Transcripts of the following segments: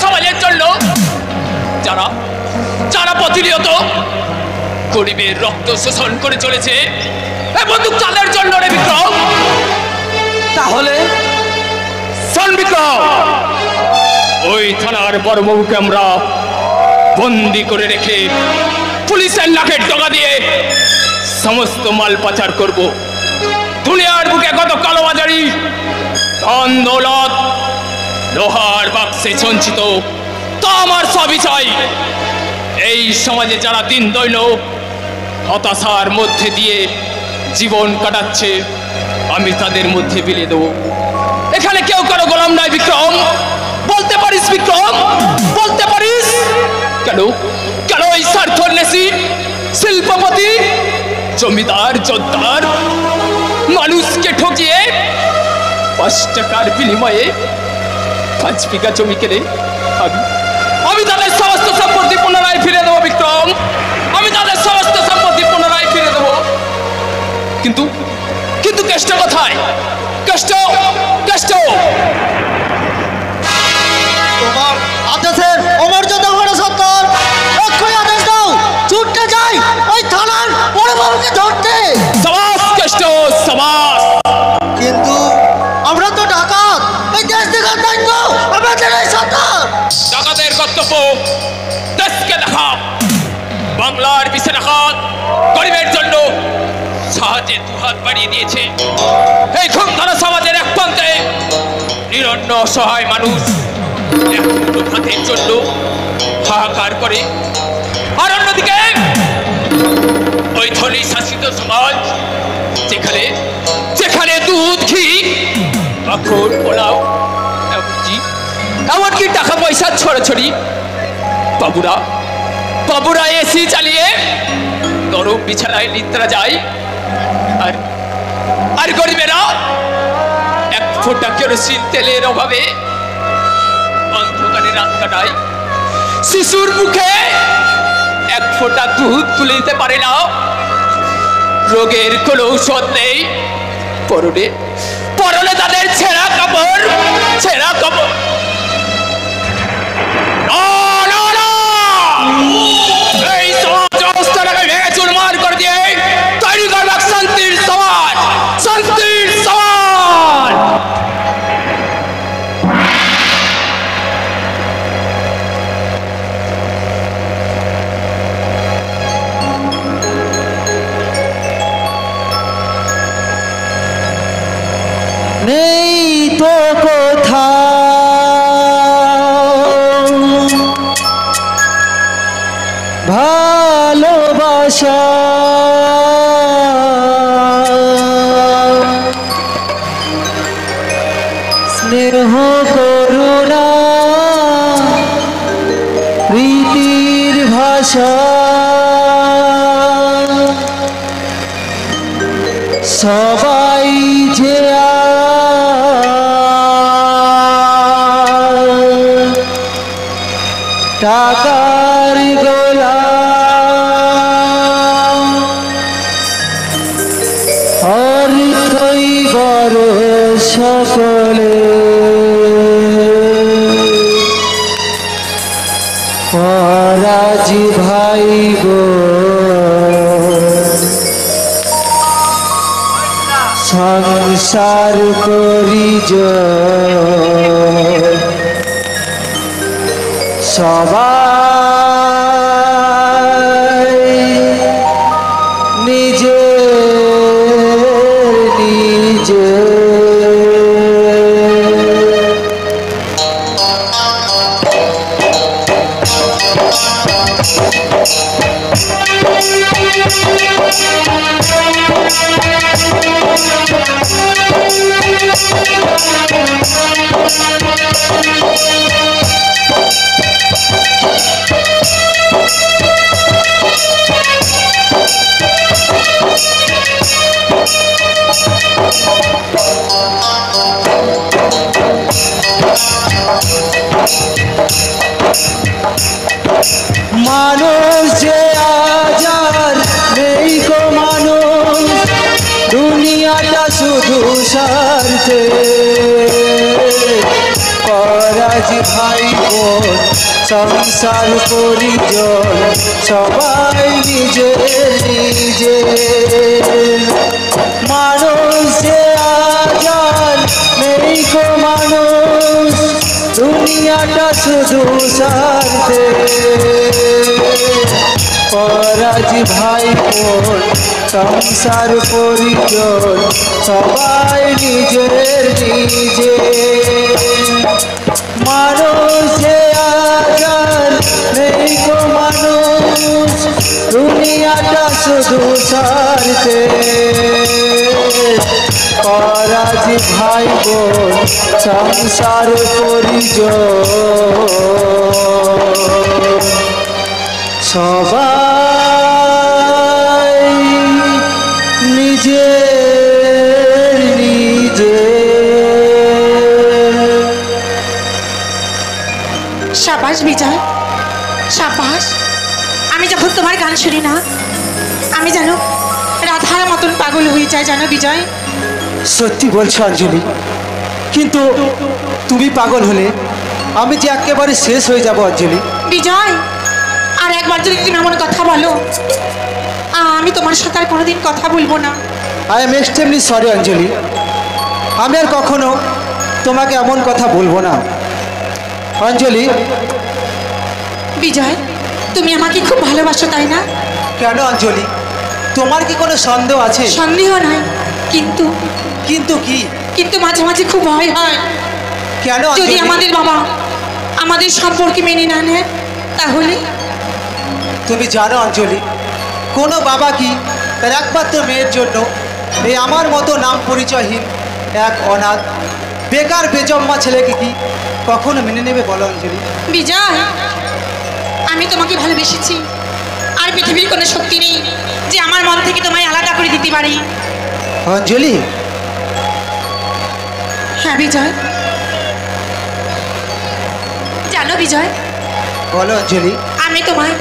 সমাজের জন্য যারা যারা প্রতিনিয়ত গরিবের রক্ত শোষণ করে চলেছে বন্দুক চালের জন্য রে বিক্রম। তাহলে শোন বিক্রম, ওই থানার বড়বাবুকে আমরা বন্দি করে রেখে পুলিশের নাকের ডগা দিয়ে সমস্ত মাল পাচার করব। দুনিয়ার বুকে কত কালোবাজারি ধন দৌলত লোহার বাক্সে সঞ্চিত তা আমার সবই চাই। এই সমাজে যারা দিন দৈন হতাশার মধ্যে দিয়ে জীবন কাটাচ্ছে আমি তাদের মধ্যে বিলিয়ে দেবো। এখানে কেউ কারো গোলাম নাই বিক্রম। বলতে পারিস বিক্রম, বলতে পারিস কেন কেন এই স্বার্থন্বেষী শিল্পপতি জমিদার জোরদার মানুষকে ঠকিয়ে 5 টাকার বিনিময়ে 5 বিঘা জমি কেনে আমি তাদের সমস্ত সম্পত্তি পুনরায় ফিরে দেবো বিক্রম। আমি তাদের সমস্ত সম্পত্তি পুনরায় ফিরে দেবো। কিন্তু কিন্তু কেষ্ট কোথায়? কেষ্ট কেষ্ট তোমার আদেশের অমর্যাদা করে সত্তর এক্ষুনি আদেশ দাও, ছুটতে যাই ওই থানার বড়বাবুকে ধরতে। সাবাস কেষ্ট সাবাস। কিন্তু আমরা তো ডাকাত, এই দেশ দেখার দায়িত্ব আমাদের এই সত্তর। ডাকাতের কর্তব্য দেশকে দেখা। বাংলার বিশে ডাকাত গরিবের জন্য সাহায্যে দুহাত বাড়িয়ে দিয়েছে। এই খুনধারা সমাজের এক প্রান্তে নিরন্ন অসহায় মানুষ এক মুঠো ভাতের জন্য হাহাকার করে, আর অন্যদিকে ওই ধনী শাসিত সমাজ যেখানে যেখানে দুধ ঘি মাখন পোলাও এমনকি টাকা পয়সা ছড়াছড়ি বাবুরা এসি চালিয়ে গরম বিছানায় নিদ্রা যায়, আর আর গরিবেরা 1 ফোঁটা কেরোসিন তেলের অভাবে অন্ধকারে রাত কাটায়। শিশুর মুখে 1 ফোঁটা দুধ তুলে দিতে পারে না। রোগের কোনো ঔষধ নেই। পরনে তাদের ছেঁড়া কাপড়। এই সমাজ অবস্থাটাকে ভেঙে চুরমার করে দিয়ে তৈরি করবে শান্তির সমাজ, শান্তির সমাজ। নেই তো কোথাও ভালোবাসা, স্নেহ করুণা প্রীতির ভাষা, সবাই যে টাকার গোলাম, অর্থই বড় সকলে, পরাজি ভাই গো সংসার করি সবাই নিজে নিজে। মানুষ যে আজার নেই গো মানুষ, দুনিয়াটা শুধু স্বার্থে, পরার পরাজ ভাই বোন সংসার পরিজন সবাই নিজে নিজে মানুষ যে আজান নেই কো মানুষ দুনিয়াটা শুধু স্বার্থে পরাজ ভাই বোন সংসার পরিজন সবাই নিজের নিজে মানুষ যে আজান নেই কো মানুষ দুনিয়াটা শুধু স্বার্থে পরাজ ভাই বোন সংসার পরিজন সবাই নিজে নিজে সাবাস বিজয় সাবাস আমি যখন তোমার গান শুনি না আমি জানো রাধার মতন পাগল হয়ে যায় জানো বিজয় সত্যি বলছো অঞ্জলি কিন্তু তুমি পাগল হলে আমি যে একেবারে শেষ হয়ে যাব অঞ্জলি বিজয় আর একবার যদি তুমি এমন কথা বলো আমি তোমার সাথে আর কোনোদিন কথা বলবো না আই এম এক্সট্রিমলি সরি অঞ্জলি আমি আর কখনো তোমাকে এমন কথা বলবো না অঞ্জলি বিজয় তুমি আমাকে খুব ভালোবাসো তাই না কেন অঞ্জলি তোমার কি কোনো সন্দেহ আছে সন্দেহ নাই কিন্তু কিন্তু কি কিন্তু মাঝে মাঝে খুব ভয় হয় কেন যদি অঞ্জলি? আমাদের বাবা আমাদের সম্পর্কে মেনে না নেয় তাহলে তুমি জানো অঞ্জলি কোনো বাবা কি তার একমাত্র মেয়ের জন্য এই আমার মতো নাম পরিচয়হীন এক অনাথ বেকার বেজম্মা ছেলেকে কি কখনো মেনে নেবে বলো অঞ্জলি বিজয় আমি তোমাকে ভালোবেসেছি আর পৃথিবীর কোনো শক্তি নেই যে আমার মন থেকে তোমায় আলাদা করে দিতে পারি অঞ্জলি হ্যাঁ বিজয় জানো বিজয় বলো অঞ্জলি আমি তোমায়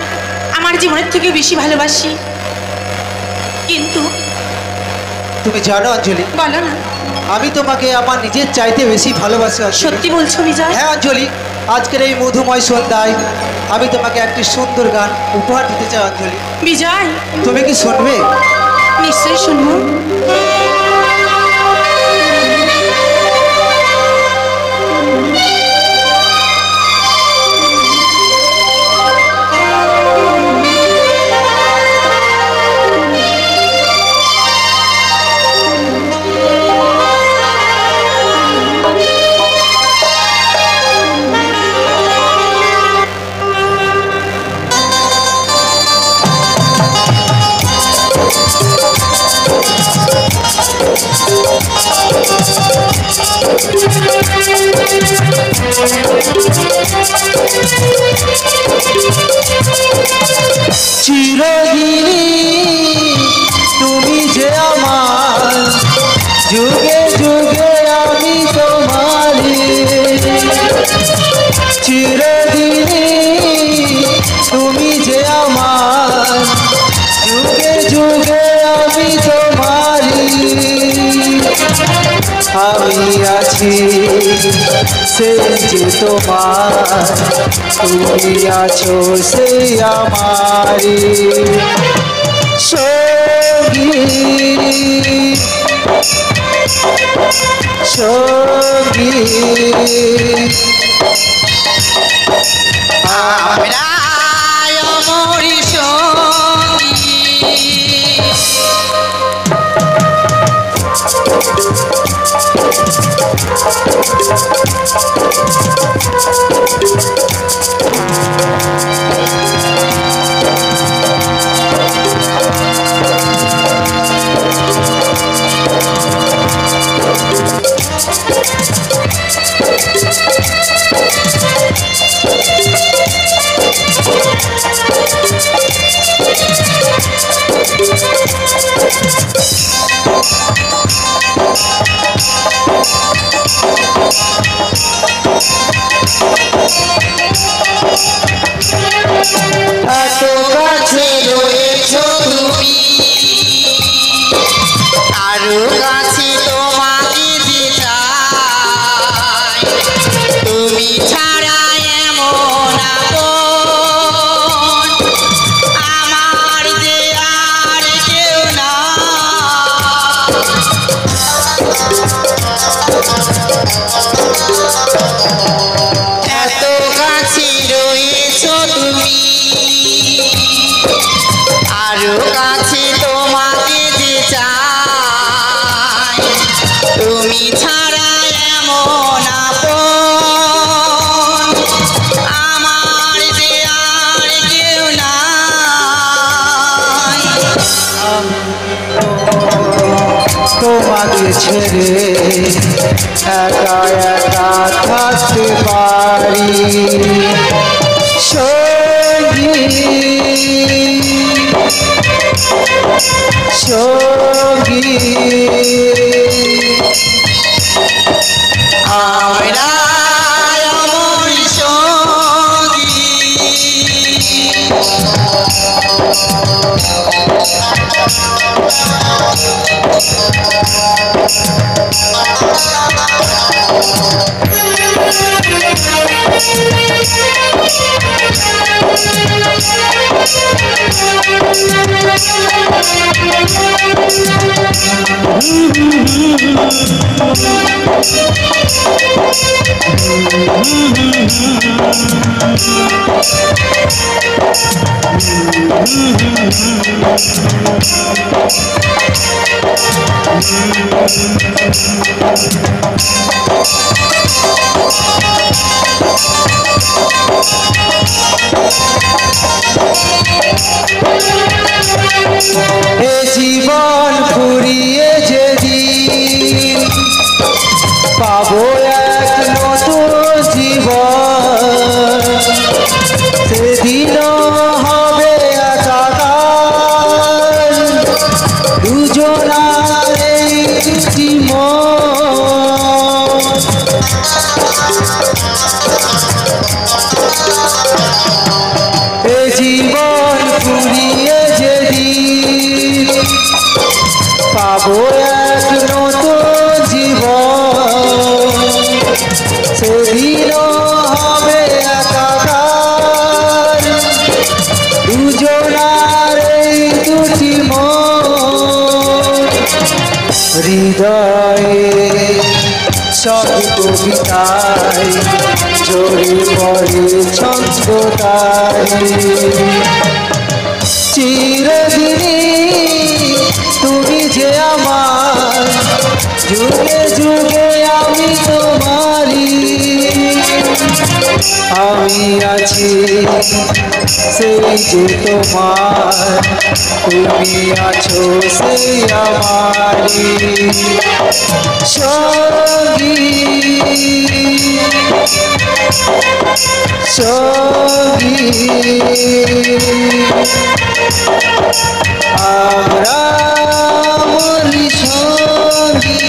আমার জীবনের থেকে বেশি ভালোবাসি কিন্তু তুমি জানো অঞ্জলি বলো না আমি তোমাকে আমার নিজের চাইতে বেশি ভালোবাসি অঞ্জলি। সত্যি বলছো বিজয় হ্যাঁ অঞ্জলি আজকের এই মধুময় সন্ধ্যায় আমি তোমাকে একটি সুন্দর গান উপহার দিতে চাই অঞ্জলি বিজয় তুমি কি শুনবে নিশ্চয়ই শুনবো চিরদিনই তুমি যে আমার যুগে যুগে আমি তোমারি চিরদিনই তুমি যে আমার যুগে যুগে আমি তোমারি আমি আছি সেই যে তোমার তুমি আছো সেই আমারি সঙ্গী সঙ্গী আমরাই অমরি সঙ্গী তোমাকে ছেড়ে একা একা থাকতে পারি সঙ্গী সঙ্গী আমরা আমার সঙ্গী এ জীবন ফুরিয়ে যেদিন পাবো এক নতুন জীবন সেদিনও হবে একাকার দুজনার এই দুটি মন এ জীবন ফুরিয়ে যেদিন পাবো এক নতুন জীবন সেদিনও হবে একাকার দুজনার এই দুটি মন হৃদয়ে সব কবিতায় জোরে পড়ে ছন্দ তাই চিরদিনই তুমি যে আমার যুগে যুগে আমি তোমারি আমি আছি সেই যে তোমার তুমি আছো সেই আমারি সঙ্গী সঙ্গী আমরা মরি সঙ্গী